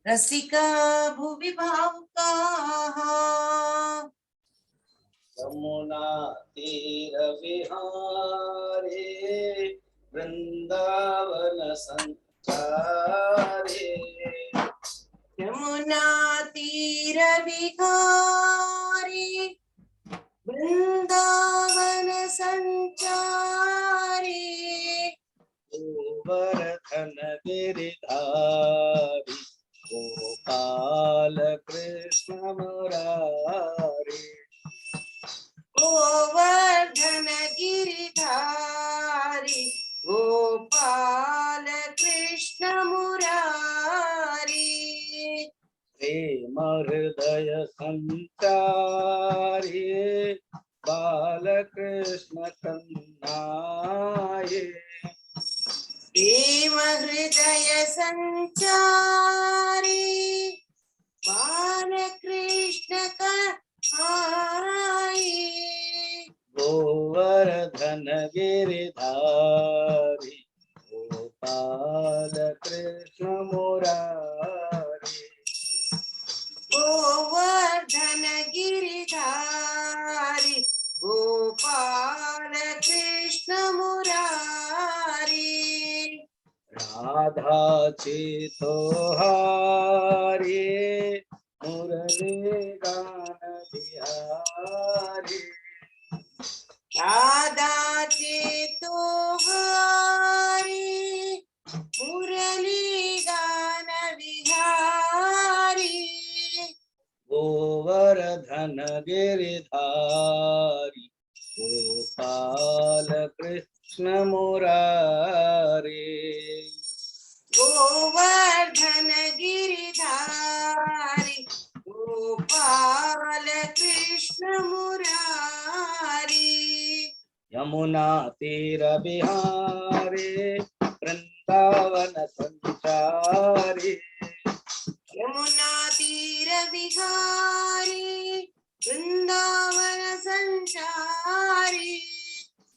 रसिका भुवि भावुका यमुना तीर विहारे वृंदावन संचारे यमुना तीर विहारी वृंदावन संचारी गोवर्धन गिरिधारी गोपाल कृष्ण मुरारी गोवर्धन गिरिधारी गोपाल कृष्ण मुरारी प्रेम हृदय संचारी बालकृष्ण कन्नाये प्रेम हृदय संचारी बालकृष्ण कन्नाये गोवर्धन गिरिधारी गोपाल कृष्ण मुरारी गोवर्धन गिरिधारी गोपाल कृष्ण मुरारी राधा चितोहारी मुरली गान बिहारी राधा चितोहारी मुरली गान बिहारी गोवर्धन गिरिधारी गोपाल कृष्ण मुरारी गोवर्धन गिरिधारी गोपाल कृष्ण मुरारी यमुना तीर बिहारी वृंदावन संचारी यमुना तीर विहारी वृंदावन संचारी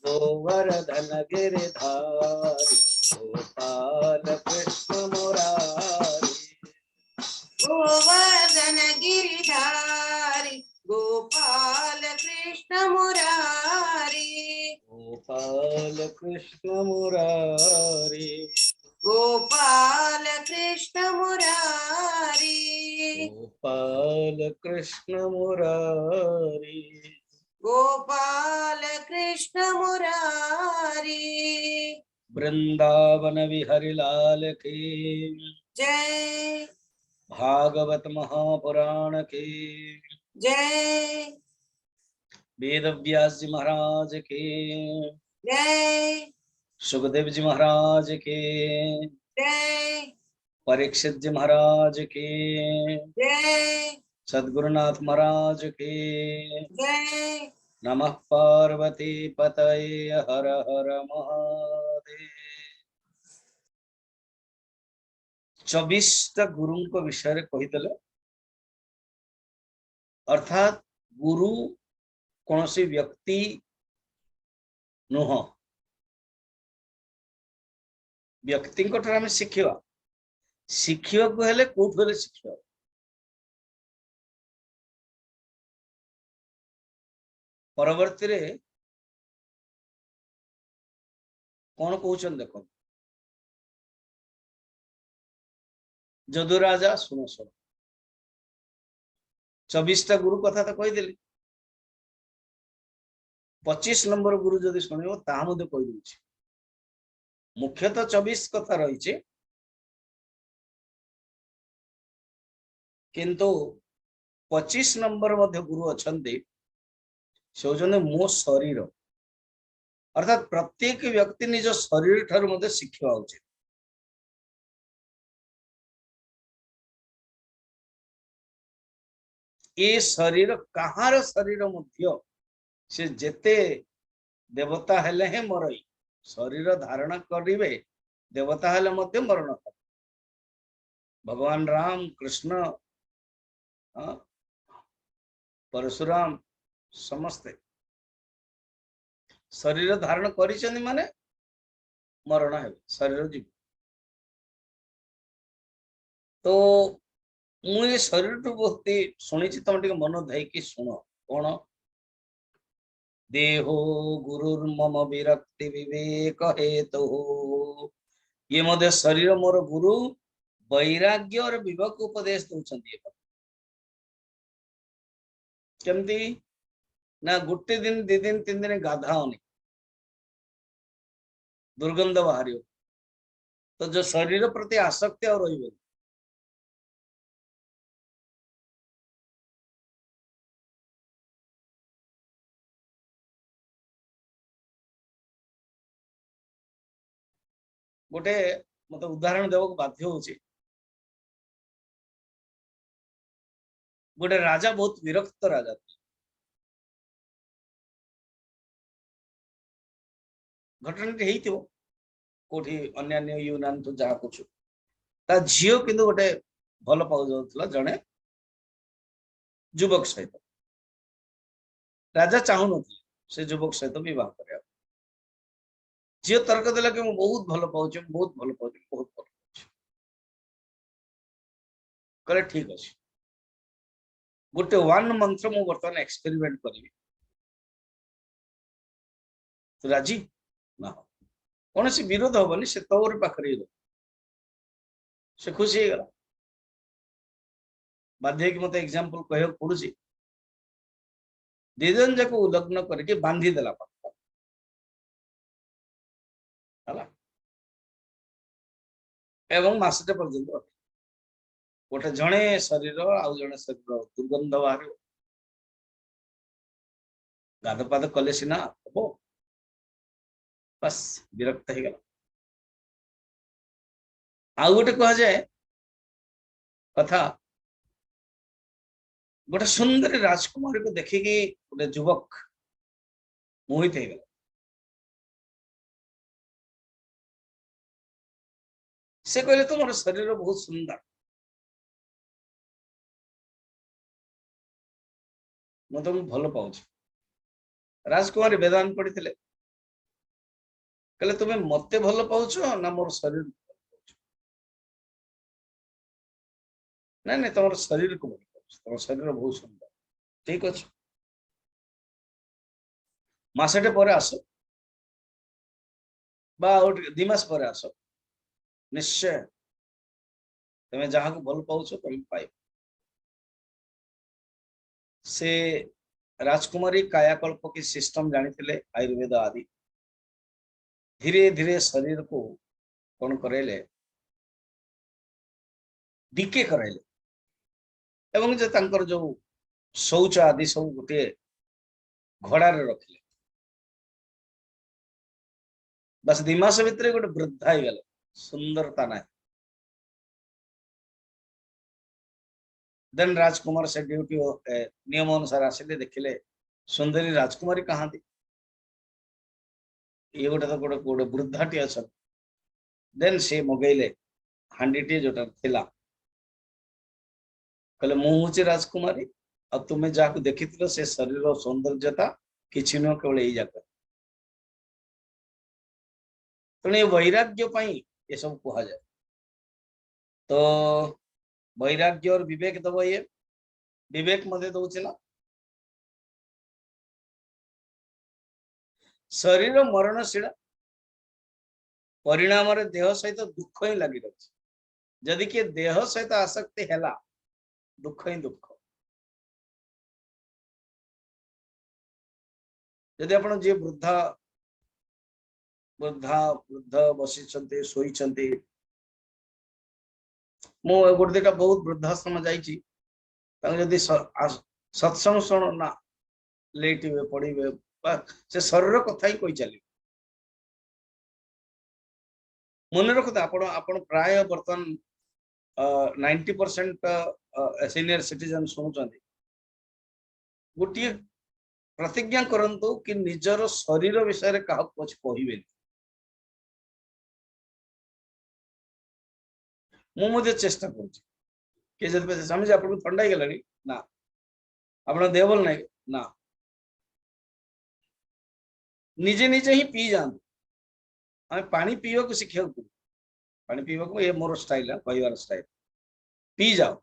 गोवर्धन गिरिधारी गोपाल कृष्ण मुरारी गोवर्धन गिरिधारी गोपाल कृष्ण मुरारी गोपाल कृष्ण मुरारी गोपाल कृष्ण मुरारी गोपाल कृष्ण मुरारी गोपाल कृष्ण मुरारी वृंदावन विहरि लाल की जय भागवत महापुराण की जय वेद व्यास जी महाराज की जय सुखदेव जी महाराज की जय परीक्षित जी महाराज की जय सद्गुरुनाथ महाराज की जय नमः पार्वती पतये हर हर महादेव 24टा गुरु विषय कहीदेले अर्थात गुरु कौन सी व्यक्ति नुह व्यक्ति आम शिखा शिखा कौट शिखा परवर्ती रे कौन कहते देख जदुराजा शुण शुण 24टा गुरु कथा तो कहीदेली 25 नंबर गुरु जदि शुण कहीदे मुख्यतः 24 कथा रही किंतु 25 नंबर गुरु अच्छा से होते मो शरीर अर्थात प्रत्येक व्यक्ति निज शरीर ठार शिखा उचित ये शरीर कहार शरीर मध्य से जेते देवता हेले हे मरई शरीर धारण करिवे देवता हेले मध्य मरण भगवान राम कृष्ण परशुराम समस्ते शरीर धारण करिसेंती माने मरण है शरीर जीव तो मुझे शरीर टू बहुत शुणी तुम टे मन धैकी शुण कौन देहो गुरुर्मम विरक्ति विवेक हेतु ये मध्य शरीर मोर गुरु वैराग्य और विवेक उपदेश दौरान केमती ना गोटे दिन 2 दिन 3 दिन गाधाओनी दुर्गंध बाहर तो जो शरीर प्रति आसक्ति और रही गोटे मत उदाहरण देवा बाध्य हो गोटे राजा बहुत विरक्त राजा घटना कोठी अन्य यूनान तो जहाँ कुछ ता झील किंतु गोटे भल पाऊ जाउथला जणे युवक सहित राजा चाहू नथिले से युवक सहित विवाह करया झील तर्क देला कि मु बहुत भल पाउछ बहुत भल पाउछ बहुत भल पाउछ करे ठीक अछि गोटे वन मंत्र मु वर्तमान एक्सपेरिमेंट करी तो राजी ना कौन सी विरोध हबनी से तोर पाखरे से खुशी गला बाध्य कि मत एग्जांपल कह पड़ुची 2 जन जाको लग्न करके बांधी देला हला एवं मासटे पर्यंत गोटे जणे शरीर आउ जणे शरीर दुर्गंध बाहर गाध पाद कले सीना हम बस विरक्त हो गला आउ गोटे कह जाए कथा गोटे सुंदर राजकुमारी को देखिकी गोटे युवक मोहित हो गला से कहले तुम शरीर बहुत सुंदर मैं तुमको भल पाऊँ राजकुमारी वेदांत पढ़ी कहले तुम्हें मते भल पाउछ ना मोर शरीर ना नहीं तुम शरीर को भल पाउछ तुम शरीर बहुत सुंदर ठीक अच्छे मसटे पर आस 2 मास पर आस निश्चय तुम्हें जहाँ को भल पाउछ तुम पाइ से राजकुमारी कायाकल्प की सिस्टम जानी आयुर्वेद आदि धीरे धीरे शरीर को कौन करैले डीके करैले एवं जे तांकर जो शौच आदि सब गोटे घड़ारे रखिले बस 2 मास भितर गोटे वृद्धा ही गले सुंदरता ना देन राजकुमार से ड्यूटी नियम अनुसार आसिले देखिले सुंदरी राजकुमारी कहाँ थी ये गोटे तो गोटे गोटे वृद्धाटी अच्छा देन से मगेले हांडीटी जोटा थिला कहले मु हूँ राजकुमारी अब तुम्हें जहाँ देखी से शरीर सौंदर्यता किसी नुह केवल यही जाक तेणु वैराग्य ये सब कह जाए तो वैराग्य और विवेक दब ये विवेक मध्य दौना शरीर मरणशील परिणाम देह सहित दुख ही लगी रही जदि किए देह सहित आसक्ति है दुख ही दुख जदि आप जी वृद्धा वृद्धा वृद्ध बसी शोई मु गोटे दिटा बहुत वृद्धाश्रम जादी सत्संग शुण ना लेटे पढ़े से शरीर कथा ही कही चल मन रखते प्राय बर्तमान 90% सीनियर सिटीजन शुणुंट गोटे प्रतिज्ञा करंतु कि निजर शरीर विषय क्या कहे मुझे चेष्टा कर स्वामी आपको थंडा गला ना आप देह भल ना ना निजे निजे ही पी जातु आम पानी पीवा को शिखा पानी पीवा को ये मोर स्टाइल कहबार स्टाइल पी जाओ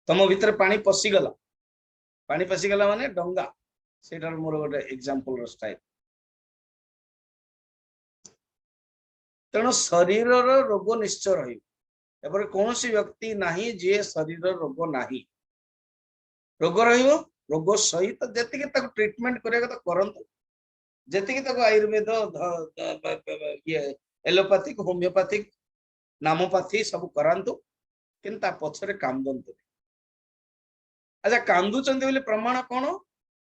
तुम भीतर पानी पशिगला पानी पशिगला माने डंगा सेटार मोर गोटे एग्जांपल स्टाइल तेणु शरीर रोग निश्चय रही कौन सी व्यक्ति नहीं जे शरीर रोग नहीं रोग रहिबो रोग सहित जति ट्रीटमेंट करिया तो करंतु जति आयुर्वेद ये एलोपैथिक होमियोपैथिक नामोपैथी सब करांतु किंतु पछरे कांदंतु अच्छा कांदुचंदी बोली प्रमाण कौन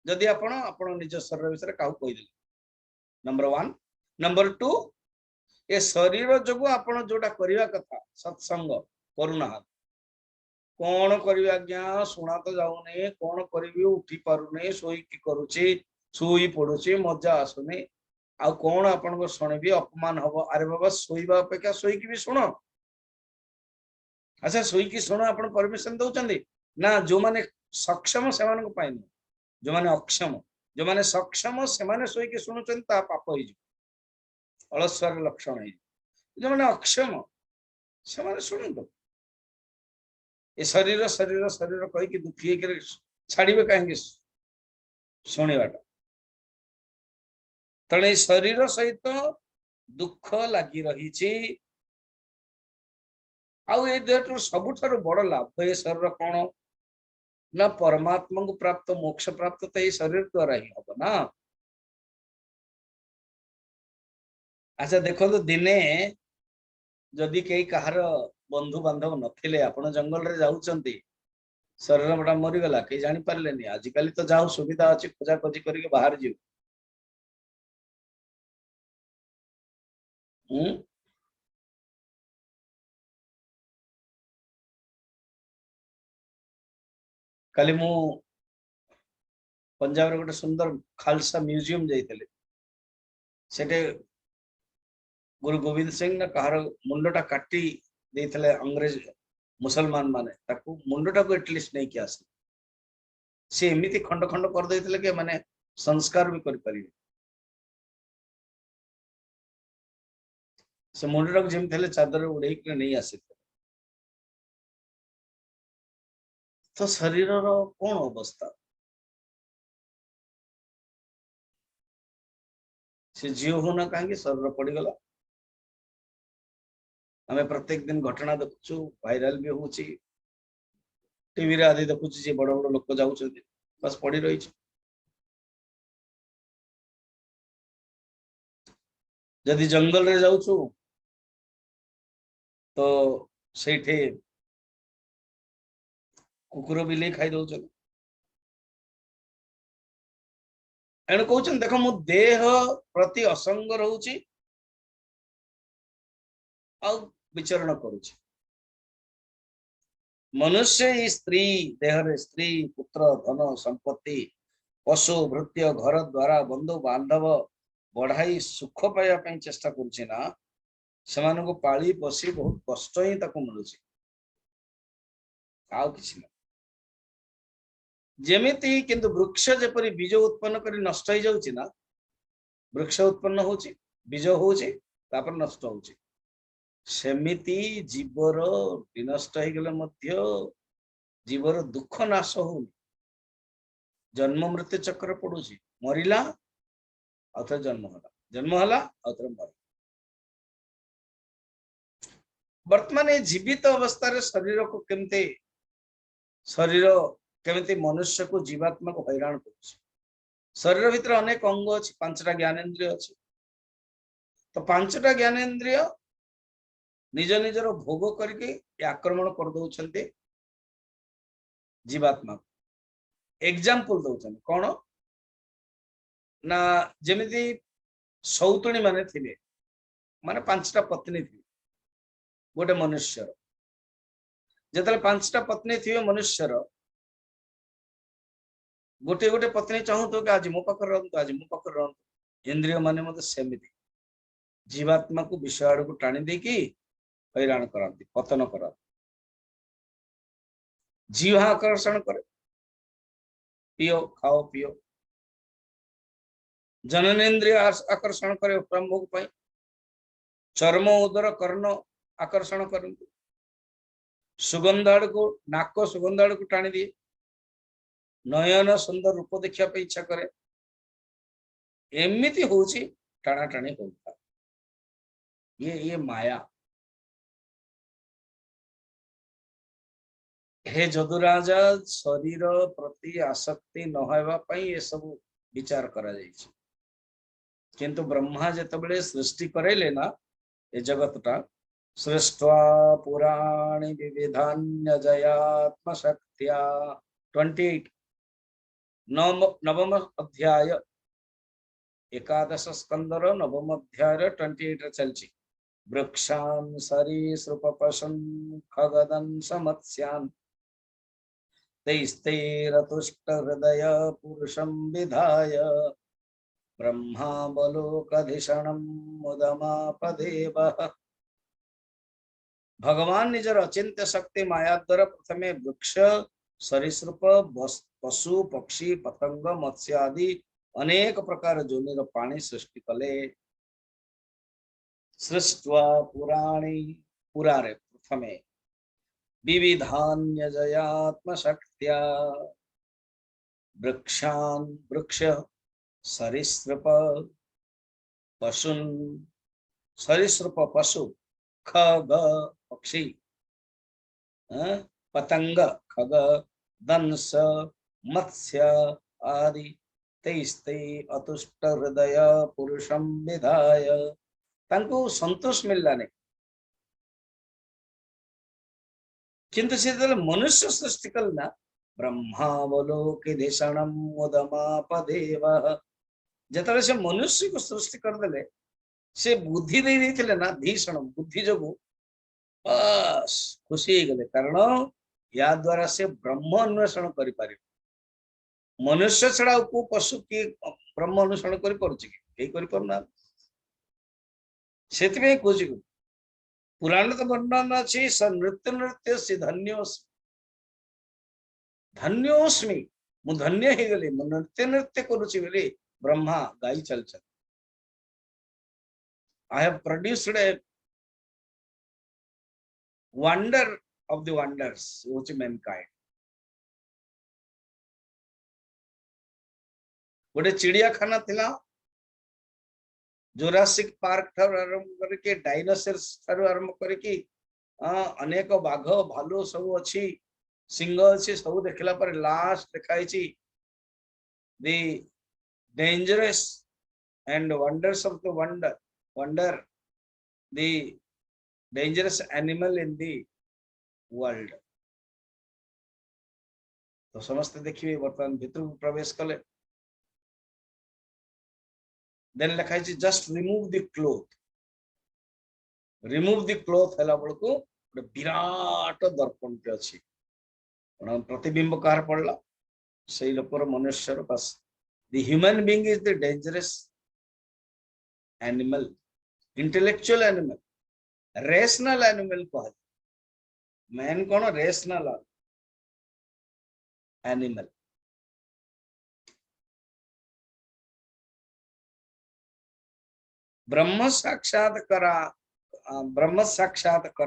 जदि आपण आपण निज शरीर विषय काहू कहि नंबर 1 नंबर 2 ए शरीर जो आपण जोटा करवा कथा सत्संग करूना कौन करिया आज्ञा शुणा तो जाऊनी कौन करी उठी पारुनी शोईकी करुची शुई पड़ुची मजा आसुनी आ कौन आपण को शुणबी अपमान हम अरे बाबा शोवा अपेक्षा शोईकी भी शुण अच्छा शोईकी शुण आप परमिशन दौरान ना जो माने सक्षम से जो माने अक्षम जो माने सक्षम से माने शोईकी शुणुचन ता पाप हो अलस्वार लक्षण है जो माने अक्षम से माने शुणु ए शरीर शरीर शरीर कहीकि दुखी छाड़े कहीं शुणवाटा तेणु शरीर सहित दुख लगी रही सबुठ बड़ लाभ ये शरीर कौन ना परमात्मा को प्राप्त मोक्ष प्राप्त तो ये शरीर द्वारा ही हम ना अच्छा देखो तो दिने जदि कई कहार बंधु बांधव नथिले आपण जंगल रे जाउचंती शरीर बड़ा मरीगला कई जानी पारलेनी आजिकल तो जाओ सुविधा अच्छी खोजा खोजी करके बाहर जीव काली मु पंजाब रे गोटे सुंदर खालसा म्यूजियम जाइतले सेटे गुरु गोविंद सिंह ने कहार मुंडटा काटी देइतले अंग्रेज मुसलमान माने ताकू मुंडटा को एटलिस्ट नहीं किया से एमिति खंड खंड कर देइतले के माने संस्कार भी कर परिबे से मुंडटा को जेम थले चादर उड़े के नहीं आसे तो शरीर रो कोन अवस्था से जीव होना कहीं शरीर पड़ी गला हमें प्रत्येक दिन घटना देखु वायरल भी हो टीवी रे आदि देखु जे बड़ बड़ लोक जाऊ बस पड़ी रही जदि जंगल रे जाऊ तो सेठे कुकुर बिले खाई दौ एणु कहते देख मु देह प्रति असंग रोची विचरण करुची मनुष्य स्त्री देह रे स्त्री पुत्र धन संपत्ति पशु भृत्य घर द्वारा बंधु बांधव बढ़ाई सुख पाइबा चेष्टा करुची ना सेमान को पाली पोषी बहुत कष्ट ही मिलूँ आ कि जेमिति किंतु वृक्ष जेपरी बीज उत्पन्न कर नष्ट हो जाउची ना वृक्ष उत्पन्न होची बीज होची तापर नष्ट होची सेमिति जीवर विनष्ट हो गले मध्य जीवर दुख नाश हो जन्म मृत्यु चक्र पड़ुची मरिला आउ जन्म हला आउ मर वर्तमान जीवित अवस्था शरीर को केमते शरीर केमिति मनुष्य को जीवात्मा को हैरान कर शरीर भीतर अनेक अंग अच्छी 5टा ज्ञानेन्द्रिय अच्छी तो 5टा ज्ञानेन्द्रिय निज निजर भोग करके आक्रमण कर दौरान जीवात्मा एग्जाम्पल दौरान कौन ना जमीती सौतुणी माने थिले माने 5टा पत्नी थी गोटे मनुष्यर जिते 5टा पत्नी थी मनुष्यर गोटे गोटे पत्नी चाहू तो कि आज मो पाखर रहतु आज मो पाखर रहतु इंद्रिय माने मत सेमिति जीवात्मा को विषय आड़ को टाणी दे कि हैरान करती पतन कर जीवा आकर्षण करे पियो खाओ पियो जननेन्द्रिय आकर्षण करे प्रमोग पाई चर्म उदर कर्ण आकर्षण करंतु सुगंध आड़ को नाक सुगंध आड़ को टाणी दिए, नयन सुंदर रूप देखा इच्छा करे, एमती हूँ टाणा टाणी होता ये माया। हे जदुराजा शरीर प्रति आसक्ति न ये सब विचार करा जायछि। किंतु ब्रह्मा जेतबेले सृष्टि करेले ना ये जगतटा, सृष्ट्वा पुराणी विविधान्य जयात्म शक्त्या 28 नवम अध्याय एकादश स्कंदर नवम अध्याय 28 चलछि। वृक्षान् सरीसृप पशुन् खगदंश मत्स्यान् तैस्तैरतुष्ट हृदय पुरुषं विधाय ब्रह्मावलोकधिषणं मुदमापदेवः। भगवान निजर अचिंत्य शक्ति माया द्वारा प्रथमे वृक्ष सरीसृप पशु पक्षी पतंग मत्स्य आदि अनेक प्रकार जोनिर पानी सृष्टि कले। सृष्ट्वा पुराणी पुरारे प्रथमे विविधान्य जयात्म शक्त्या वृक्षान् वृक्ष सरीसृप पशुन् सरीसृप पशु खग पक्षी पतंग खग दंश मत्स्य आदि तैस्ते अतुष्ट हृदय पुरुषं विधाय तांको संतोष मिलला नहीं। किंतु से मनुष्य सृष्टि कलना ब्रह्मावलोके धिषणं मुदमापदेवः। जेतले से मनुष्य को सृष्टि कर देले से बुद्धि दे देथिले ना भीषण बुद्धि जगु बस खुशी हो गले, कारण या द्वारा से ब्रह्म अन्वेषण करि पारे। मनुष्य छड़ा को पशु की ब्रह्म अन्वेषण करि पड़छि के करि परना। सेति में खोजि पुराण तो वर्णन अछि स नृत्य नृत्य से धन्योस्मि मु धन्य हे गले मु नृत्य नृत्य करूछि बोले ब्रह्मा गाई चल चल। I have produced a wonder of the wonders which mankind. गोटे चिड़ियाखाना थिला जोरासिक पार्क ठार आरंभ करके डायनासोर्स ठार आरंभ करके अनेक बाघ भालू सब अच्छी सिंह अच्छी सब देखला पर लास्ट देखाई the dangerous and wonders of the wonder the dangerous animal in the world। तो समस्त देखिए वर्तमान भितर प्रवेश कले देन लिखा है जस्ट रिमूव द क्लोथ हला बळको विराट दर्पण के अछि प्रतिबिंब कार पड़ला से लोकर मनुष्य बस the human being is the dangerous animal, intellectual animal, rational animal कह मैन कौन रेशनल एनिमल। ब्रह्म साक्षात्कार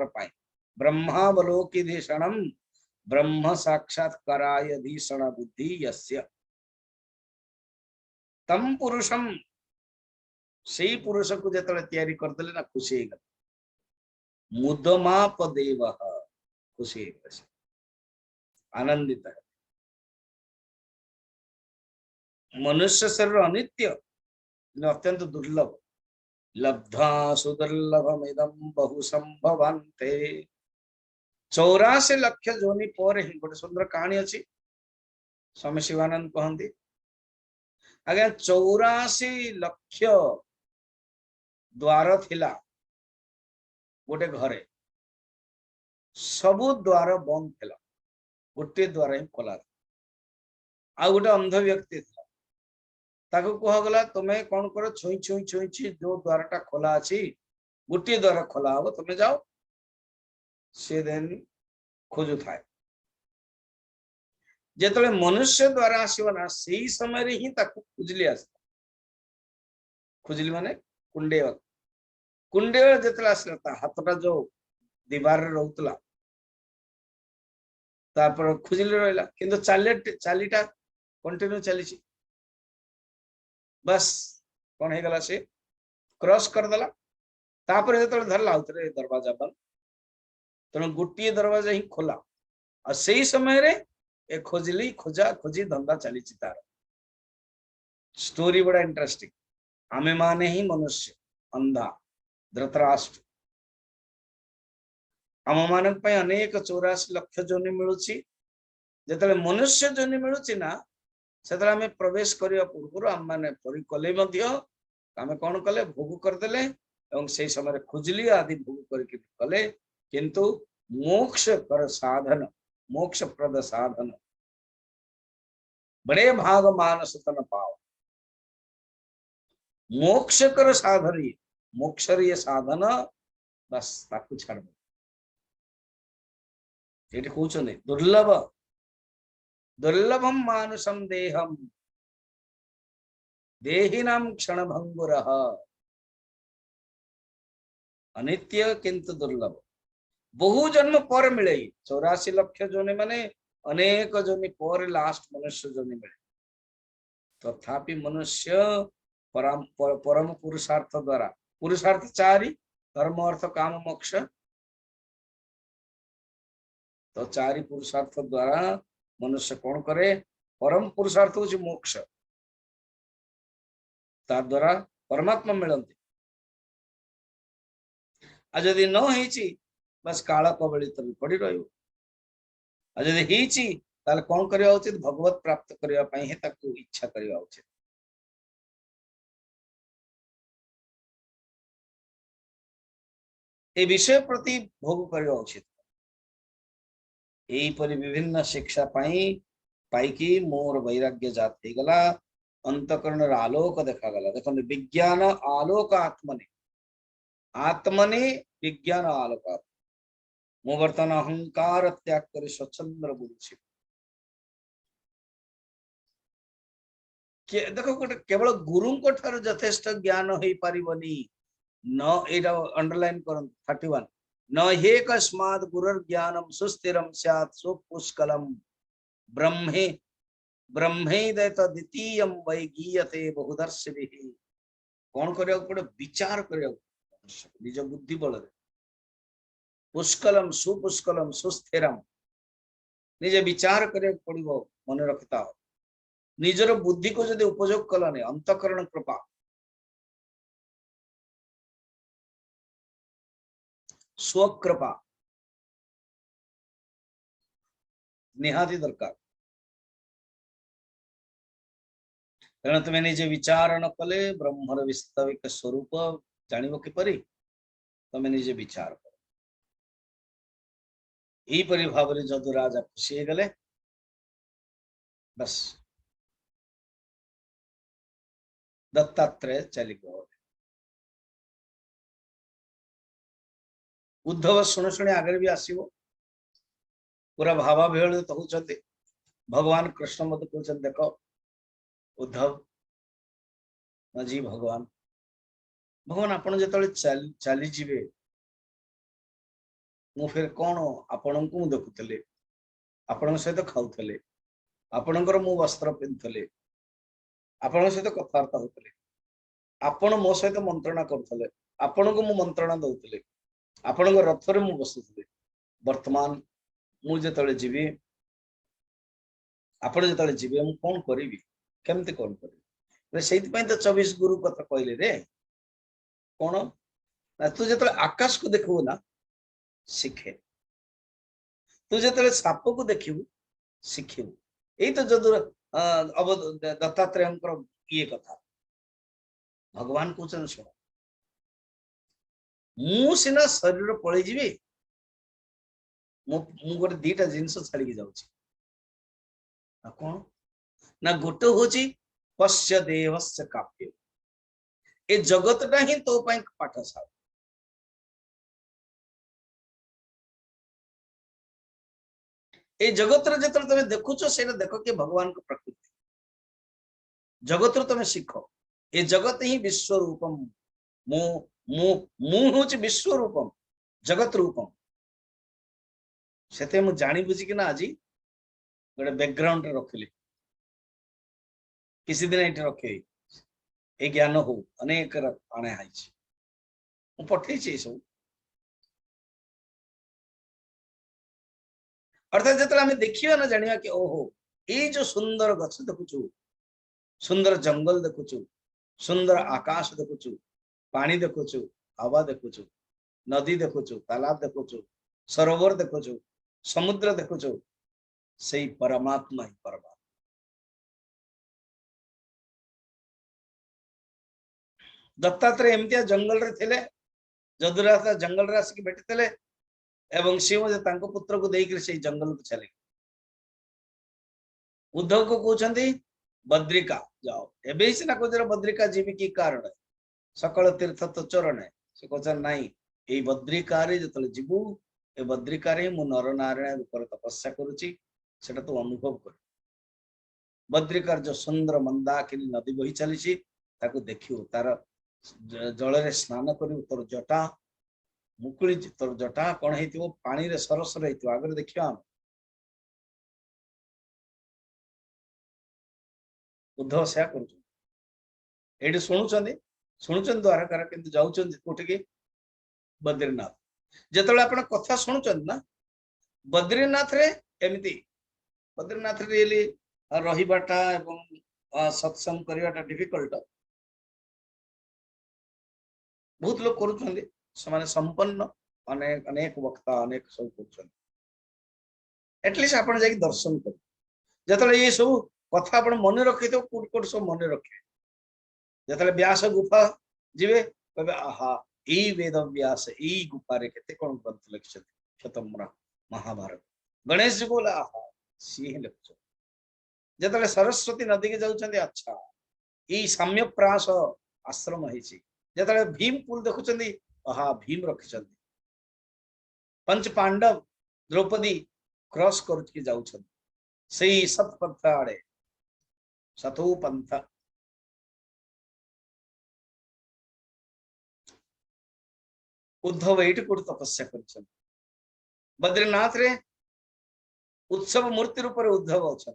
पाए ब्रह्मावलोकी धीषणम ब्रह्म साक्षात्काराय धीषण बुद्धि यस्य तम पुरुषम से पुरुष को जतले तैयारी करदेले ना खुशी हो मुदमापदेव खुशी आनंदित है। मनुष्य शरीर अनित्य अत्यंत दुर्लभ लब्धा सुदुर्लभमिदं बहु संभवन्ते। 84 लक्ष जोनि पर ही गोटे सुंदर कहानी अच्छी स्वामी शिवानंद कहती आज्ञा 84 लक्ष द्वार थिला गोटे घरे सबु द्वार बंद थिला गोटे द्वार ही खोला आ गोटे अंध व्यक्ति था ताको कहगला तुम्हें कौन कर छुई छुई छुई जो द्वारटा खोला अच्छी गोटे द्वार खोला हम तुम्हें जाओ से देन खोजु थाए जेतले मनुष्य द्वारा आसीबो ना सेही समय रे ही ताको खुजली आसता खुजली माने कुंडेव जेतले आसला हाथटा जो दीवार रे रहउतला तापर खुजिले रहला किंतु चालीटा कंटिन्यू चली बस कौन है गला से क्रॉस कर दला तापर जेतले धरला उतरे दरवाजा बंद तेणु गोटे दरवाजा ही खोला और सही समय रे ए खोजली खोजा खोजी धंदा चली तार स्टोरी बड़ा इंटरेस्टिंग आमे माने ही मनुष्य अंधा धृतराष्ट्र आम मान अनेक 84 लाख जोनि मिलूँ जिते मनुष्य जोनि मिलूँ ना से प्रवेश करने पूर्व आम मैंने कले आम कौन कले भोग करदे और से समय खुजली आदि भोग करके कले किंतु मोक्ष कर साधन मोक्षप्रद साधन बड़े भाग मानस तन पाओ मोक्ष कर साधन मोक्षरीय साधन बस ताकू छाड़ ये कहते दुर्लभ दुर्लभम मानुषम देहम देहिनाम क्षण भंगुर अनित्य किंतु दुर्लभ बहु जन्म पर मिले 84 लाख जोनि माने अनेक जोनि पर लास्ट मनुष्य जोनि मिले तथापि मनुष्य परम पुरुषार्थ द्वारा पुरुषार्थ 4 धर्म अर्थ काम मोक्ष तो 4 पुरुषार्थ द्वारा मनुष्य कौन करे परम पुरुषार्थ हूँ मोक्ष ता द्वारा परमात्मा मिलती आ जदि न होईची बस काल कबलित पड़ी रही कौन करवा उचित भगवत प्राप्त करने इच्छा करवा उचित ए विषय प्रति भोग करवा उचित यहीपरि विभिन्न शिक्षा पाई मोर वैराग्य जात हो गला अंतकरण आलोक देखा गला देखो विज्ञान आलोक आत्मने आत्मने विज्ञान आलोक मु बर्तमान अहंकार त्याग कर स्वच्छंद बुझी देख गोटे केवल गुरु यथेष्ट ज्ञान हो पारिबनी न एटा अंडरलाइन कर 31 न हे कस्मात् गुरुर्ज्ञानम सुस्थिरम स्यात् सुपुष्कलम ब्रह्मे ब्रह्मेदैत द्वितीयम वै गीयते बहुदर्शिभिः कौन करिया पड़े विचार करिया निज बुद्धि बल पुष्कलम सुपुष्कलम सुस्थिरम निजे विचार करिया पड़िबो मन रखता निजर बुद्धि को जदि उपयोग कलाने अंतकरण कृपा स्वकृपा निहाती दरकार तेणु तुम्हें निजे विचार न कले ब्रह्मर वास्तविक स्वरूप जानिबो किपरि तुम्हें निजे विचार कर यही परि भाव रे जदु राजा खुशी गले बस दत्तात्रेय चली गए उद्धव शुणी शुणी आगे भी आसो पूरा भावाभिहलित होती भगवान कृष्ण मत कहते देख उद्धव जी भगवान भगवान आपन जो चली जीवे मु फिर कौन आपण को देखुले आपण सहित खाऊले आपणकर मु वस्त्र पिंधुले आपण सहित कथबार्ता होते आपण मो सहित मंत्रणा करते आपण को मु मंत्रणा दौले आपण रथरे मु बसुले वर्तमान मुझे जीवी आपण जो जीवे मु कौन करी केमती कौन करी से तो 24 गुरु कथा कहले रे कौन ना तू जो आकाश को देखू ना शिखे तू जो साप को देखू शिखू यही तो जदु अब दत्तात्रेय ये कथा भगवान कहते शुण मु सिना शरीर पलि जीवी गोटे 2टा जिनस छाड़ी जाऊँ कौन ना गोटे हूँ पश्य देवस्य काव्य ए जगतटा ही तो पाठशाला ए जगत जो तुम देखुच से देख कि भगवान को प्रकृति जगत तुम शिख ए जगत ही विश्व रूपम मु मु मु हूँ विश्व रूपम जगत रूपम से जानी बुझी कि आज गोटे बैकग्राउंड रखिली किसी दिन ये रखे ये ज्ञान हो अनेक आने आई पठे सब अर्थात जो आम देखा ना जाना कि ओहो ये जो सुंदर गछ देखुचु सुंदर जंगल देखुचु सुंदर आकाश देखुचु पानी देखुचु हवा देखुचु नदी देखुचु तालाब देखुचु सरोवर देखुचु समुद्र देखुचु से परमात्मा ही परमात्मा दत्तात्रेय एमतिया जंगल रे थिले जदुराजा जंगल रे आसिक भेटिले एवं सी पुत्र को देकर से जंगल को चले उद्धव को कहते बद्रिका जाओ एवं सीना कह बद्रिका जीवी की कारण सकल तीर्थ तो चरण से कहते नाई ये बद्रिकार जो जीवु ए बद्रिकार मु नर नारायण रूप तपस्या करुच्ची तू अनुभव कर बद्रिकार जो सुंदर मंदाकिनी नदी बही चली देखियो तार जल स्नान कर तोर जटा मुकुली तोर जटा कौन हो पानी रे सरसर हो आगे देखियो हम उद्धव से कर शुणुचंद द्वारकार किंतु जाऊँ कोटि बद्रीनाथ जिते आप कथा शुणुचंद ना बद्रीनाथ रे एमती बद्रीनाथ रियली रहीबाटा एवं सत्संग करवाटा डिफिकल्ट बहुत लोग करुछंदी समाने संपन्न अनेक अनेक वक्ता अनेक सब करुछंदी एटलीस्ट आपण जाई दर्शन कर जतले ये सब कथा आपण मन रखि तो कोट कोट सब मन रखे जतले व्यास गुफा जीवे कहबे आहा ई वेद व्यास ई गुफा रे केते कोन ग्रंथ लिखछथि शतम्रा महाभारत गणेश जी बोला आहा सी ही लिखछ जतले सरस्वती नदी के जाउछंदी अच्छा ई साम्य प्रास आश्रम हेछि जतले भीम पुल देखुछंदी आहा भीम रखिछंदी पंच पांडव द्रौपदी क्रॉस करके जाउछंदी सेही सतपंथ आड़े सतु पंथ उद्धव एट कोट तपस्या कर बद्रीनाथ रे उत्सव मूर्ति रूप उद्धव अच्छा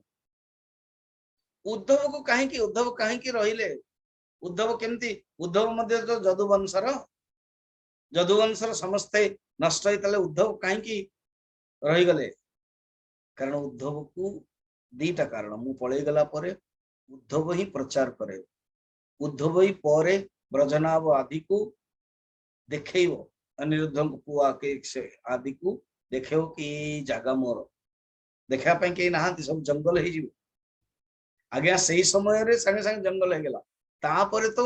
उद्धव को कहीं रहिले उद्धव केमती उद्धव मध्य जो जदुवंशर समस्ते नष्ट होता उद्धव कहीं रही गले कारण उद्धव को दीटा कारण मु पलि गला परे उद्धव ही प्रचार करे उद्धव ही परे ब्रजनाभ आदि को देखेव अनिरुद्ध पुआ के आदि को देखेव कि जगह मोर देखा कहीं ना सब जंगल हो आज्ञा से समय रे संगे संगे जंगल हो गला तापर तो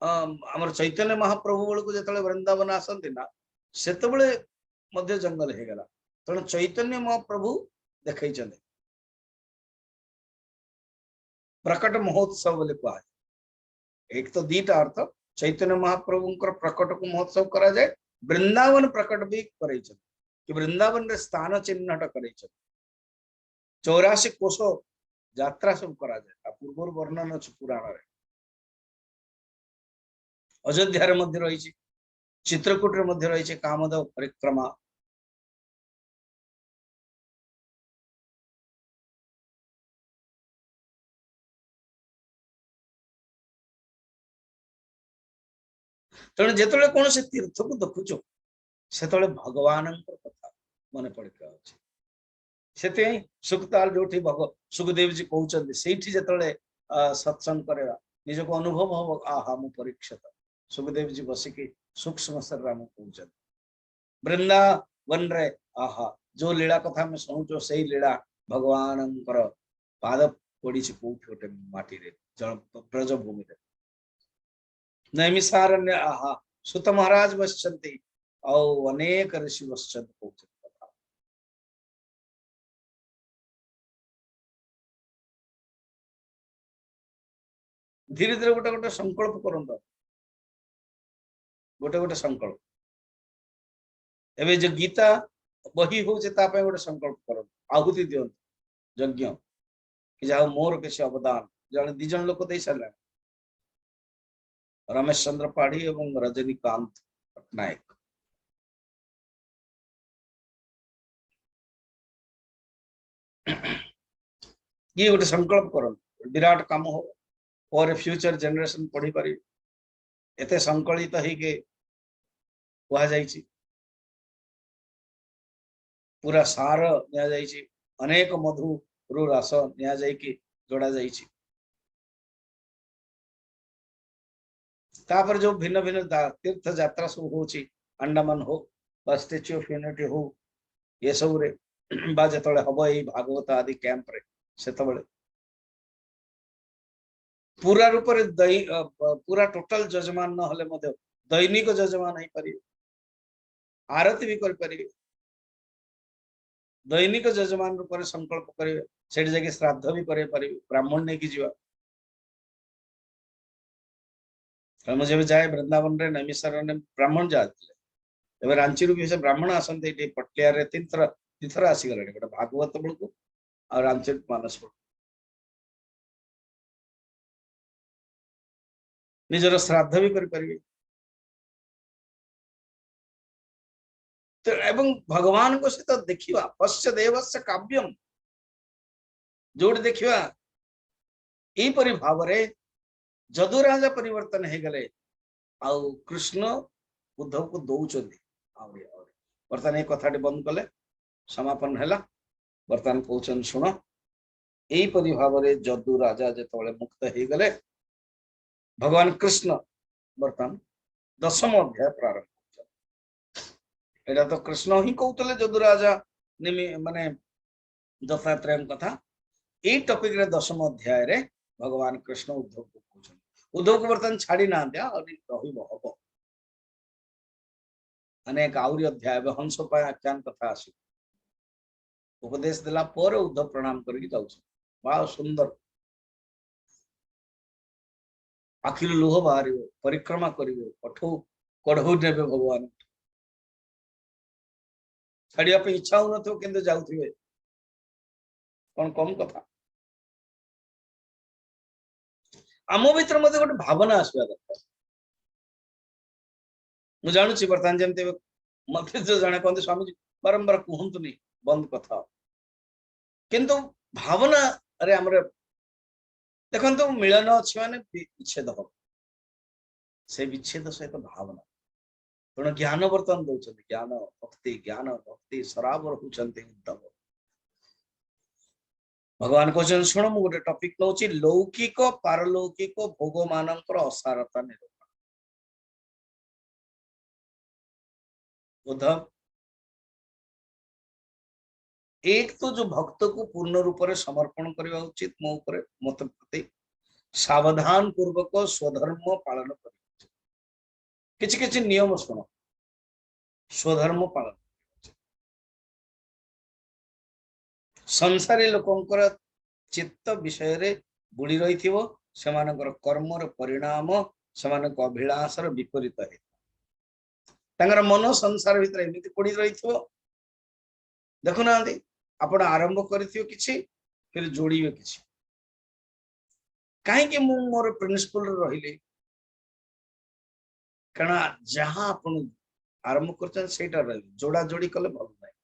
आमर चैतन्य महाप्रभु बेलू जो वृंदावन आसती ना से जंगल हो गला तेणु चैतन्य महाप्रभु देखई प्रकट महोत्सव बोले कह एक तो दीटा अर्थ चैतन्य महाप्रभु प्रकट को महोत्सव करा जाए वृंदावन प्रकट भी करे कि वृंदावन रे स्थान चिन्हट करे 84 कोश यात्रा सब करा जाए पूर्व वर्णन अच्छे पुराण रे अयोध्या मध्य रही चित्रकूट मध्य रही कामदेव परिक्रमा तेणु जिते कौन से तीर्थ को देखुच से भगवान कथा मन पड़े से सुखताल जो सुखदेव जी कहते से सत्संग करेगा निज को अनुभव हम आहा मु परीक्षित सुखदेव जी बसिकी सूक्ष्म शरीर कहते वृंदावन रे आहा जो लीला कथा में शुणुच से लीला भगवान पाद पड़ी कौट गोटे माटी जल ब्रजभूमि नैमिषारण्य आहा सुत महाराज बसचंती अनेक ऋषि बसचंत कहते धीरे धीरे गोटे गोटे संकल्प कर गोटे गोटे संकल्प एवं जो गीता बही हूँ गोटे संकल्प कर आहुति दिंतु यज्ञ कि जहाँ मोर किसी अवदान जन दिज लोक दे सारे रमेश चंद्र पाढ़ी एवं रजनीकांत पट्टनायक ये गोटे संकल्प करन विराट काम हो और फ्यूचर जनरेशन पढ़ी पारि एते संकलित है के कहा जायछि पूरा सार निया जायछि अनेक मधु रु रस निया जायकि जोड़ा जायछि तापर जो भिन्न भिन्न तीर्थ यात्रा सब होछि अंडमान हो बा स्टैच्यू ऑफ यूनिटी हो ये सब रे बा जतले हबो एई भागवत आदि कैंप रे सेतबले पूरा रूप रे पूरा टोटल जजमान न हले मध्य दैनिक जजमान है पारि आरती भी कर पारि दैनिक जजमान रूप रे संकल्प करिवे सेठ जगे श्राद्ध भी करे पारि ब्राह्मण ने की जीवा हम जब जाए वृंदावन रे नैमिषारण्य ने ब्राह्मण जाते एबे रांची रु भी से ब्राह्मण आसंते एटी पटलिया रे तीन थर आसी गले गोटे भागवत बळकु और रामचरित मानस बळकु निजर श्राद्ध भी करि परिवे तो एवं भगवान को सहित देखिवा पश्च देवस्य काव्यम जोड़ देखिवा ई परि भाव रे जदु राजा परिवर्तन हे गले आउ कृष्ण उद्धव को दौचंदी आवरे आवरे वर्तमान ए कथाटी बंद कले समापन हैला वर्तमान कहउछन सुनो एई परि भाव रे जदु राजा जेतबळे मुक्त हे गले भगवान कृष्ण वर्तमान 10म अध्याय प्रारंभ एटा तो कृष्ण ही कहउतले जदु राजा निमि माने दत्तात्रेय कथा ए टॉपिक रे 10म अध्याय रे भगवान कृष्ण उद्धव को कहउछन उद्धव को वर्तमान छाड़ी ना दिया और रहिबो हबो अनेक आउरी अध्याय हंस पाय आख्यान कथा आसी उपदेश देला पर उद्धव प्रणाम करके जाउछ बा सुंदर आखिर लोह बाहरियो परिक्रमा करिवो कठो कढौ नेबे भगवान छाड़िया पे इच्छा हो नथो केंदे जाउथिबे कोन कम कथा आमो भीतर मध्ये गोटे भावना आसवा दरकार मु जानुछि वर्तमान जेमते मते जो जाने कहते स्वामी जी बारंबार कहतुनी बंद कथा किंतु भावना अरे हमरे देखंतु मिलन अछि माने विच्छेद हो से विच्छेद सहित भावना तेणु ज्ञान वर्तन दौरान ज्ञान भक्ति सराबर होचंती उद्धव भगवान क्वेश्चन शुण मु गोटे टॉपिक नउछि लौकिक पारलौकिक भोग मानकर असारता निरूपण उद्धव एक तो जो भक्त को पूर्ण रूप से समर्पण करवा उचित मो ऊपर मत प्रति सावधान पूर्वक स्वधर्म पालन कर किछि किछि नियम सुन स्वधर्म पालन संसारी लोकंकर चित्त विषय रे बुड़ी रही थिवो सेमानकर कर्म रो परिणाम सेमानक अभिलाष रो विपरीत है तांगर मन संसार भीतर एमिति पड़ी रही थिवो देखु ना आपण आरंभ करथियो किछि फिर जोड़ियो किछि काहे कि मु मोर प्रिंसिपल रहिले कना जहां आपण आरंभ करछन सेटा रही जोड़ा जोड़ी कले भल नाही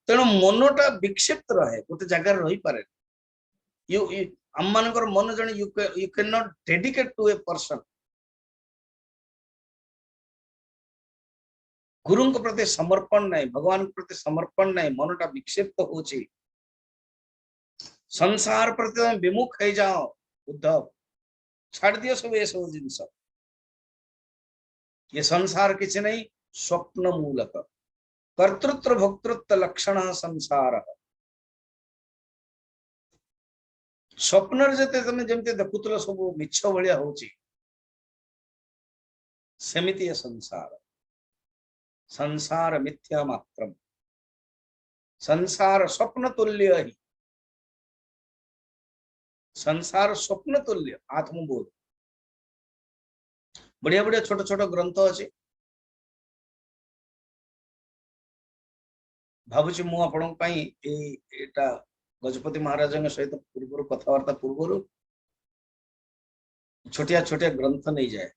तेणु मनटा विक्षिप्त रहे गोटे जगह रही पारे यू हम मानकर मन जने you can not dedicate to a person गुरु को प्रति समर्पण नहीं भगवान को प्रति समर्पण नहीं मनटा विक्षिप्त होची संसार प्रति विमुख हो जाओ उद्धव छाड़ दियो सब ये सब जिनस ये संसार किसी नहीं स्वप्न मूलक कर्तृत्व भोक्तृत्व लक्षण संसार स्वप्न जते तमे जेमते देखुतलो सब मिछ भलिया होची सेमिति संसार संसार मिथ्या मात्रम संसार स्वप्न तुल्य ही संसार स्वप्न तुल्य आत्मबोध बढ़िया बढ़िया छोट छोट ग्रंथ अच्छे भावुची मु आपण एटा गजपति महाराज सहित पूर्व कथबार्ता पूर्व छोटिया छोटिया ग्रंथ नहीं जाए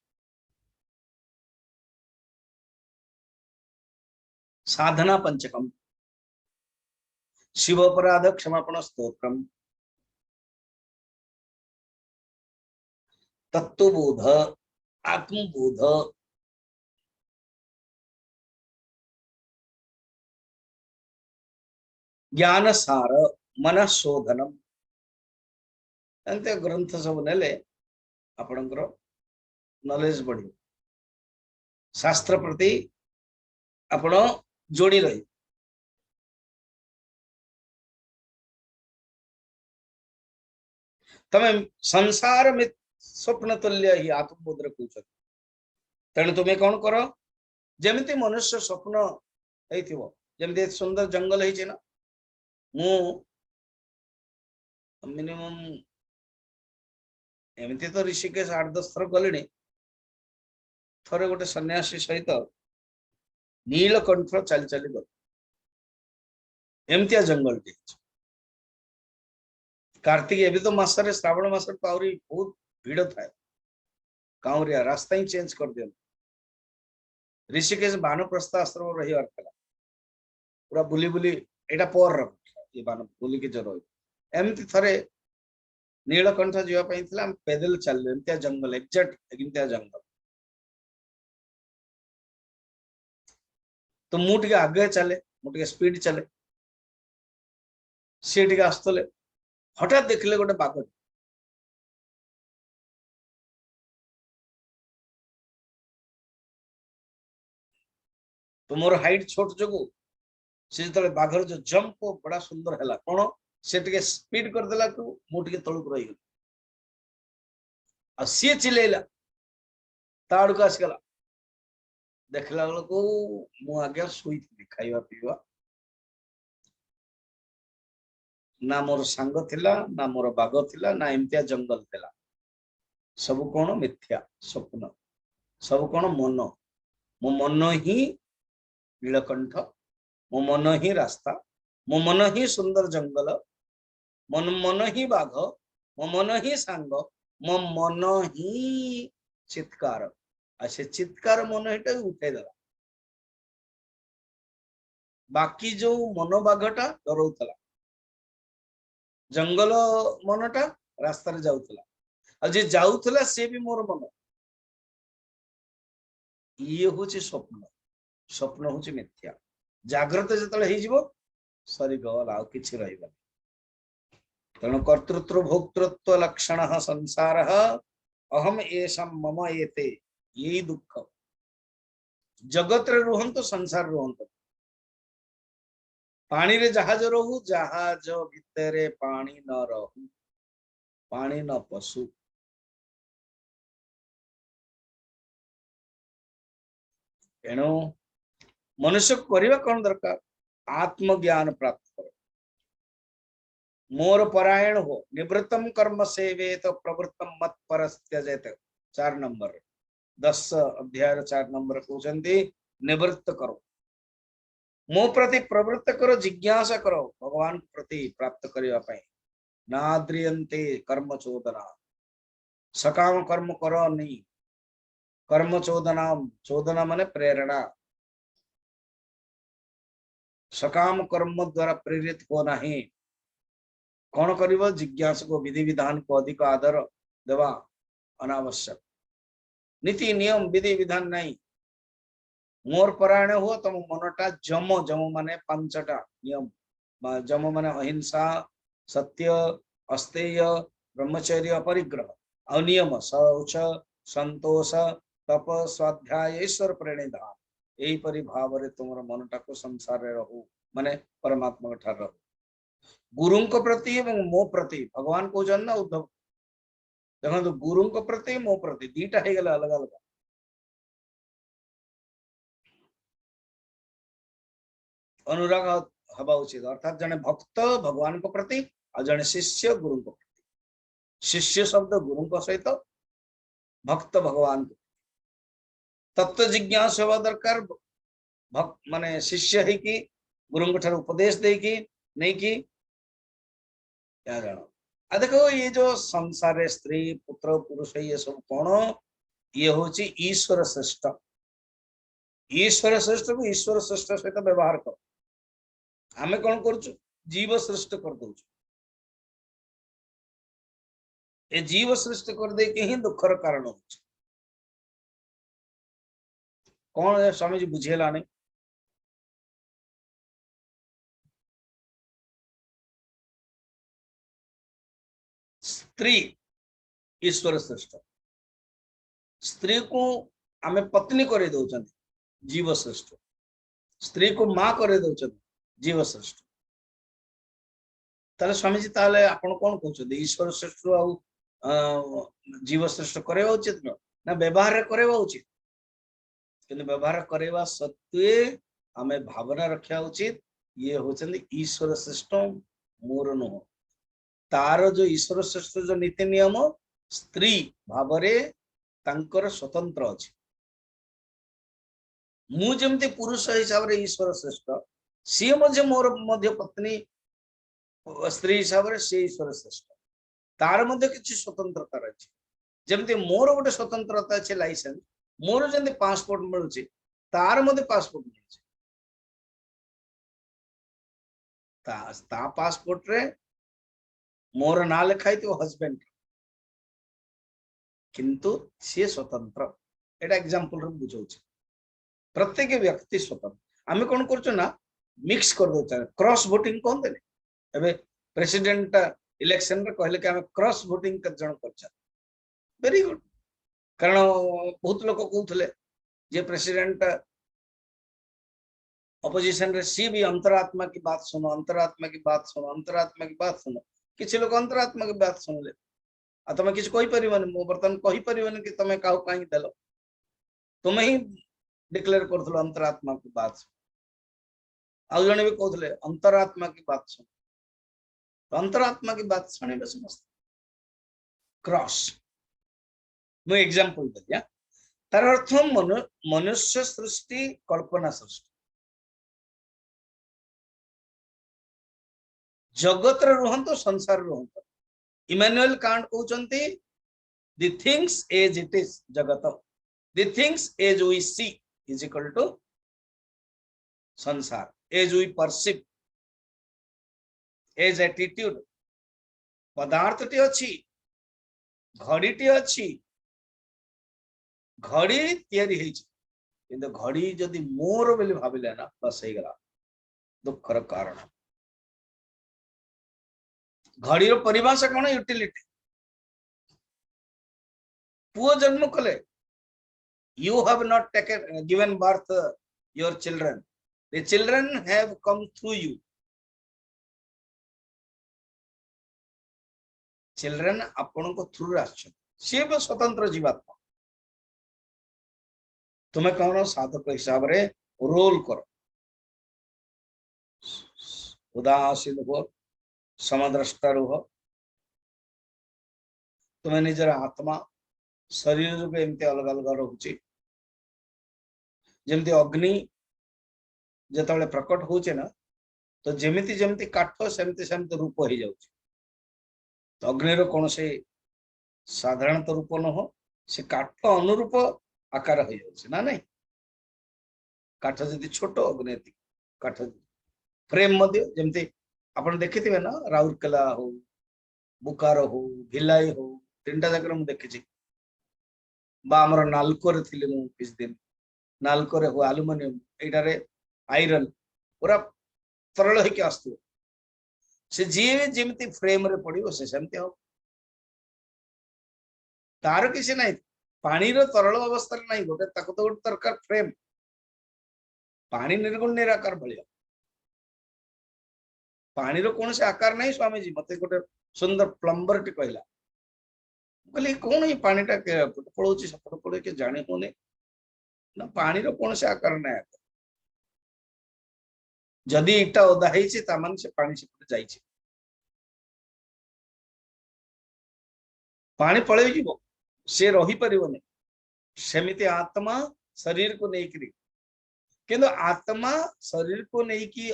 साधना पंचकम शिव अपराध क्षमापण स्तोत्रम, तत्वबोध, आत्मबोध, ज्ञान सार, मन शोधनम एंते ग्रंथ सब नेले आपणकर नॉलेज बढ़ी, शास्त्र प्रति आपण जोड़ी रही। तमे संसार में स्वप्न तुल्य ही आत्मबोध कहते, तेणु तुम्हें कौन कर, जमिति मनुष्य स्वप्न होइथिबो, जमिति सुंदर जंगल है ना, मु मिनिमम एमती तो ऋषिकेश 8-10 थर गले, थरे गोटे सन्यासी सहित नीलकंठ चली चली गल, एमतिया जंगल टे। कार्तिक एवं तो मसरे श्रावण मस तो आहरी बहुत भीड़ थाए, काउरिया रास्ता ही चेंज कर दिया। ऋषिकेश बानप्रस्थ आश्रम रही पूरा बुली बुली एटा पर ये बान बुली के जरो एमती थरे नीलकंठ जीवाई पैदल चल एमतिया जंगल एक्जाक्ट एमतिया जंगल। तो मुझे आगे चले, मुझे स्पीड चले, सी टे आसतले हठात देखले गोटे बाघ, तो मोर हाइट छोट जो सी जो बाघर जो जंप बड़ा सुंदर है कौन से टे स्पीड करदेला मुझे तलक रही सी चिल्ला ताड़ को आसगला, देखला बेलू मु आज्ञा शुई खाइबा पीवा ना मोर सांग थिला ना मोर बाघ थिला ना एमतिया जंगल थिला, सब कौन मिथ्या स्वप्न, सब कौन मन, मो मन ही नीलकंठ, मो मन ही रास्ता, मो मन ही सुंदर जंगल, मन मन ही बाघ, मो मन ही सांग, मो मन ही चित्कार, से चित्कार मन ही उठे देला। बाकी जो मन बाघटा डरौतला, जंगल मनटा रास्ता रे जाउतला, आ जे जाउतला से भी मोर मन, ये होची स्वप्न, स्वप्न होची मिथ्या। जागृत जतले हे जीवो सरी गल आ किछि रहइबा। तेणु कर्तृत्व भोक्तृत्व लक्षण संसार अहम एषम मम एते, यही दुख। जगत रे रुहंतो संसार रुहंतो, पानी रे जहाज रहू, जहाज भितरे पानी न रहू, पानी न पशु। तेणु मनुष्य करवा कौन दरकार, आत्मज्ञान प्राप्त करो, मोर परायण हो, निवृत्तम कर्म सेवे तो प्रवृत्तम मत परस्त्यजेत। 4 नंबर 10 अध्याय 4 नंबर कहते निवृत्त करो, मो प्रति प्रवृत्त करो, जिज्ञासा करो भगवान प्रति प्राप्त करने, नाद्रियन्ते कर्म चोदना, सकाम कर्म करो नहीं, कर्म चोदना, चोदना माने प्रेरणा, सकाम कर्म द्वारा प्रेरित हो नहीं, कौन करिवो जिज्ञासा को, विधि विधान को अधिक आदर देवा अनावश्यक, नीति नियम विधि विधान नहीं। मोर परायण हो तुम मनटा जम, जम माने 5टा नियम, जम माने अहिंसा, सत्य, अस्तेय, ब्रह्मचर्य, परिग्रह, अनियम शौच, संतोष, तप, स्वाध्याय, ईश्वर प्रणिधान, यही परि भाव रे तुमर मनटा को संसार रे रहू, माने परमात्मा ठार रहू। गुरु को प्रति एवं मो प्रति भगवान को जन ना उद्धव देखो, तो गुरु को प्रति मो प्रति दीटा है गला अलग अलग। अनुराग हवा उचित, अर्थात जने भक्त भगवान को प्रति और जने शिष्य गुरु को प्रति। शिष्य शब्द गुरु को सहित, भक्त भगवान को। तत्व जिज्ञासा होगा दरकार, भक्त माने शिष्य है कि गुरु को ठार उपदेश दे कि नहीं कि क्या जानो। आ देखो ये जो संसार स्त्री पुत्र पुरुष ये सब कौन, ये होची ईश्वर श्रेष्ठ, ईश्वर श्रेष्ठ को ईश्वर श्रेष्ठ सहित व्यवहार कर। आमे कौन करूँ, जीव सृष्टि कर दउछ ए जीव सृष्टि कर दे के ही दुखर कारण होछ कौन स्वामी जी बुझेला नहीं स्त्री ईश्वर सृष्ट स्त्री को आमे पत्नी करे दउछन जीव सृष्ट स्त्री को मां करे दउछन जीव सृष्ट ताले स्वामी जी ताले आपण कोन कहउछन ईश्वर सृष्ट आ जीव सृष्ट करेवा उचित ना व्यवहार करेवा उचित किंतु व्यवहार करेवा सत्वे आमे भावना रखा उचित ये होचंदी ईश्वर सृष्ट मोर नुह तार जो ईश्वर सृष्ट जो नीति नियम स्त्री भावरे तांकर स्वतंत्र अछि मु जेमते पुरुष हिसाब रे ईश्वर सृष्ट सी मध्य मोर मध्य पत्नी स्त्री हिसाब रे से ईश्वर सृष्ट तार मध्य किछि स्वतंत्रता अछि जेमते मोर गोटे स्वतंत्रता अछि लाइसेंस मोर जेमते पासपोर्ट मिलुछि तार मध्य पासपोर्ट मिलुछि ता पासपोर्ट रे मोर ना लिखाई तो हस्बैंड किंतु सी स्वतंत्र एटा एग्जांपल रे बुझौछि प्रत्येक व्यक्ति स्वतंत्र आमे कोन करछु ना मिक्स कर दो क्रॉस वोटिंग कोन देले एबे प्रेसिडेंट इलेक्शन रे कहले कि आमे क्रॉस वोटिंग कर जण करछा वेरी गुड कारण बहुत लोग कहउथले जे प्रेसिडेंट ऑपोजिशन रे सी भी अंतरात्मा की बात सुनो अंतरात्मा की बात सुनो अंतरात्मा की बात सुनो किछि लोग अंतरात्मा की बात सुनले आ तमे किछ कहि परिबन मो बर्तन कहि परिबन कि तमे काउ काई देलो तुम ही डिक्लेयर करथलो अंतरात्मा की बात आउ जने भी कहथले अंतरात्मा की बात सुन तो अंतरात्मा की बात सुने समस्त क्रॉस मु एग्जांपल दिया तार अर्थ मनुष्य सृष्टि कल्पना सृष्टि जगत रे रहंतो संसार रहंतो इमैनुअल कांट कहउचंती the things as it is जगत the things as we see is equal to संसार as we perceive as attitude पदार्थ टी अछि घड़ी टी अछि घड़ी तयारी हेछि किंतु घड़ी जदि मोर बोली भाबिले ना बस हे गला दुखर कारण घड़ी रो परिभाषा कोन यूटिलिटी पुओ जन्म कले you have not taken given birth your children the children have come through you children आपण को थ्रू आछन से भी स्वतंत्र जीवात्मा तुम्हें कौन साधक हिसाब रे रोल करो उदासीन हो समद्रष्टा रह तुम्हें निजर आत्मा शरीर रूप एमती अलग अलग रोचे जमती अग्नि जतले प्रकट होचे ना तो जेमिति जेमिति काठ सेमति सेमति रूप हो जाउची तो अग्नि रो कोन से साधारण तो रूप न हो से काठ अनुरूप आकार हो जाउची ना नहीं काठ जति छोटो अग्नि काठ फ्रेम मध्य जेमिति आपण देखिथिबे ना राउरकेला हो बुकारो हो भिलाई हो तीनटा जकर हम देखिछि बा हमर नालको रे थिले मु किछ दिन नालको रे हो एल्युमिनियम एटारे आयरन पूरा तरल है कि आस्तु से जीवे जेमती फ्रेम रे पड़ियो से सेमती हो तार किसी नहीं पानी रो तरल अवस्था रे नहीं गोटे ताको तो गोटे तरकार फ्रेम पानी निर्गुण निराकार भलिया पानी रो कोन से आकार नहीं स्वामी जी मते गोटे सुंदर प्लम्बर टी कहला कहले कोन ही पानी टा पड़ोची सपड़ पड़े के जाने होने ना पानी रो कोन से आकार नहीं जदि इटा ओदा हेछि ता मन से पानी से जाई छै पानी पळे जीवो से रही परिबने सेमिति आत्मा शरीर को नहीं करी किंतु आत्मा शरीर को नहीं की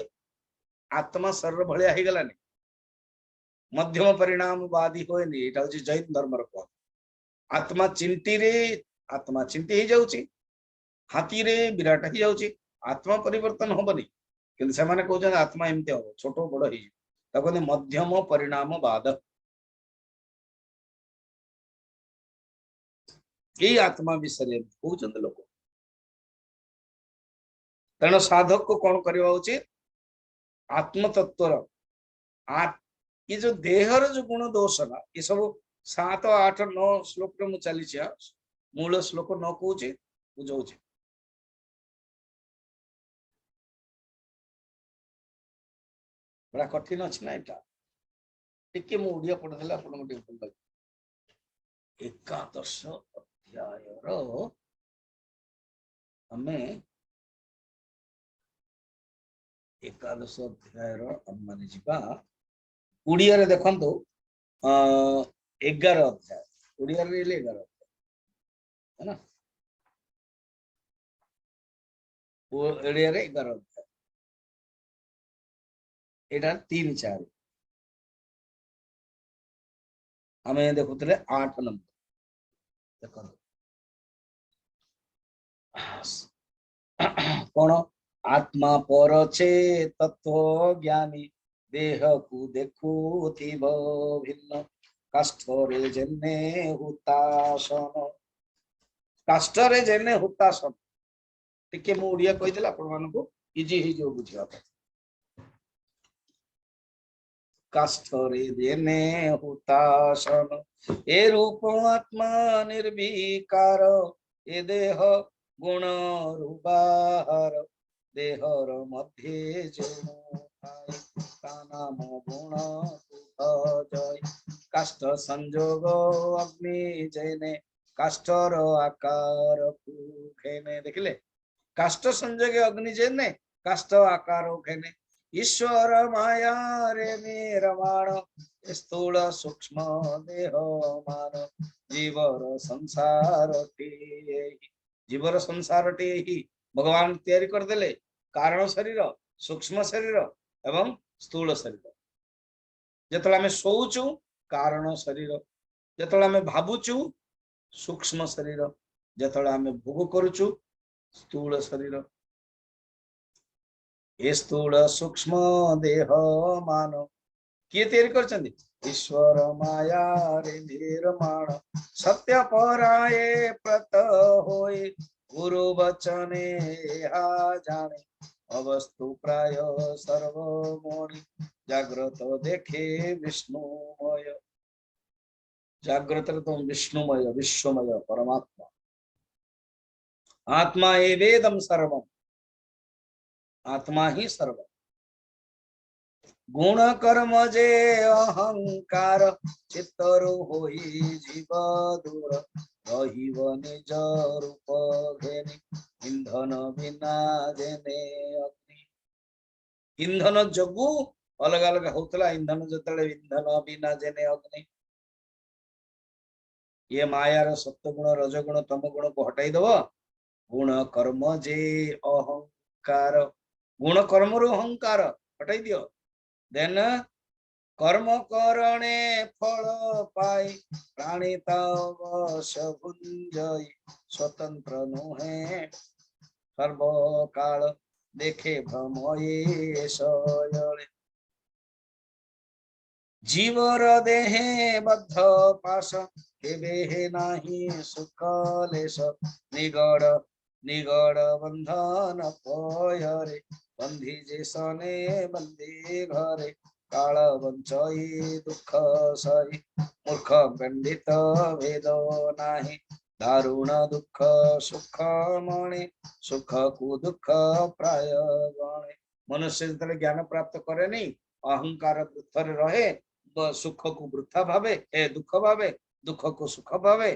आत्मा शरीर भलिया हे गलानी मध्यम परिणामवादी होएनी एटा होछि जैन धर्म रो को आत्मा चिंटी हे जाउची हाथी रे विराट हे जाउची आत्मा परिवर्तन होबनी किंतु से माने कहउछन आत्मा एमते हो छोटो बड़ हे कहते मध्यम परिणामवाद। यही आत्मा विषय कहते लोक। तेणु साधक को कौन करवा उचित? आत्म तत्वर ये जो देहर जो गुण दोष ना ये सब 7, 8, 9 श्लोक में चली मूल श्लोक 9 कहूँ बुझाऊँ। बड़ा कठिन अच्छी ना यहाँ टी मु ओडिया पढ़ी आप एकादश अध्यायर आमे एकादश अध्यायर आम जा ओडिया रे देखंतु 11 अध्याय ओडिया रे 11 अध्याय है ना ओडिया रे 11 अध्याय एटा 3, 4 आमे देखुतले 8 नंबर देखो कौन आत्मा पर छे तत्व ज्ञानी देह को देखु भिन्न काष्ठरे जेने हुतासन काष्ठरे जेने हुतासन टिके मु ओडिया कहि देला आपण मानको इजी ही जो बुझिया काष्ठरे जेने हुतासन ए रूप आत्मा निर्विकार ए देह गुण रूपाहार देहर मध्य जो नाम गुण जय काष्ठ संजोग अग्नि जैने काष्ठर आकार खेने देखले काष्ठ संजोग अग्नि जैने काष्ठ आकार खेने ईश्वर माया रे निर्माण स्थूल सूक्ष्म देह मान जीवर संसार जीवर संसार टी ही भगवान तैयारी कर देले कारण शरीर सूक्ष्म शरीर एवं स्थूल शरीर जेतला में सोचु कारण शरीर जेतला में भाबुचु सूक्ष्म शरीर जेतला में भोग करूचु स्थूल शरीर ए स्थूल सूक्ष्म देह मान किए तैयारी करछन्ति ईश्वर माया रे निर्माण सत्य पराये प्रत होए गुरु वचने जाने अवस्तु प्राय सर्वमोनि जाग्रत देखे विष्णुमय जाग्रत तो विष्णुमय विश्वमय परमात्मा आत्मा एवेदम सर्वम आत्मा ही सर्व गुण कर्म जे अहंकार चित्तरु होई जीव दूर रहिब निज रूप घेनी इंधन बिना जेने अग्नि इंधन जगु अलग अलग होतला इंधन जतले इंधन बिना जेने अग्नि ये मायार सत्व गुण रज गुण तम गुण को हटाई दब गुण कर्म जे अहंकार गुण कर्म रु अहंकार हटाई दियो देन कर्म करणे फल पाई प्राणी तवश भुंजई स्वतंत्र नुहे सर्व काल देखे भ्रमये सयले जीवर देहे बद्ध पाश केबे नाही सुख लेश निगड़ निगड़ बंधन पयरे बंधी जेसने बंदी घरे काल वंचई दुख सही मूर्ख पंडित भेद नाही दारुण दुख सुख मणि सुख को दुख प्राय गणे मनुष्य जब ज्ञान प्राप्त करे नहीं अहंकार वृत्थरे रहे सुख को वृथा भावे ए दुख भावे दुख को सुख भावे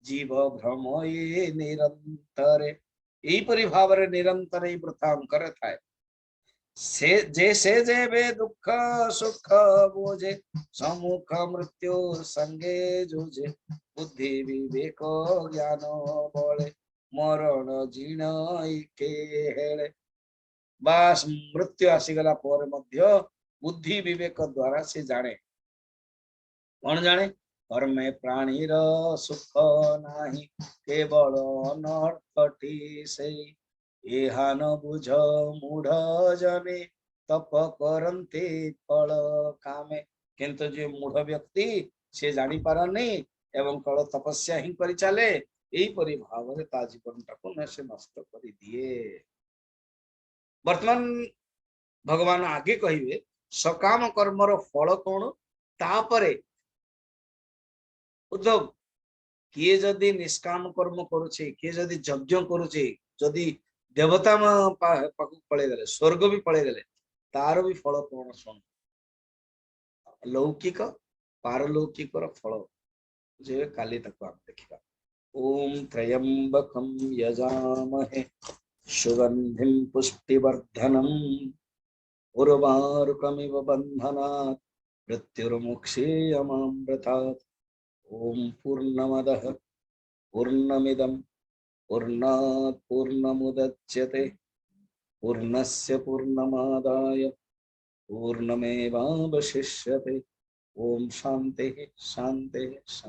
जीव भ्रम ये निरंतर यहीपरि भाव निरंतर ही वृथा अंकर थाए से जेबे दुख सुख बोझे सम्मुख मृत्यु संगे जूझे बुद्धि विवेक ज्ञान बले मरण जीर्ण के हेले बास मृत्यु आसीगला पर मध्य बुद्धि विवेक द्वारा से जाने कौन जाने कर्मे प्राणीर सुख नाही केवल अनर्थटी से एहा न बुझ मूढ़ जने तप करन्ते फल कामे किंतु जे मूढ़ व्यक्ति से जानी पारनी एवं कल तपस्या ही करि चले यही परि भाव रे ता जीवन टाको न से नष्ट करि दिए। वर्तमान भगवान आगे कहिवे सकाम कर्मर फल कौन तापरे उद्धव किए जदि निष्काम कर्म करुचे किए जदि यज्ञ करुचे जदि देवता पाखु पळेई गले स्वर्ग भी पळेई गले तार भी फल कौन सुन लौकिक पारलौकिक फल जे काली तक आप देखिबा। ओम त्र्यंबकम यजामहे सुगंधिं पुष्टिवर्धनम उर्वारुकमिव बन्धनात् मृत्युर्मुक्षीयमामृतात्। ओम पूर्णमदः पूर्णमिदं पूर्णात् पूर्णमुदच्यते पूर्णस्य पूर्णमादाय पूर्णमेवावशिष्यते। ओम शांति शांति शांति।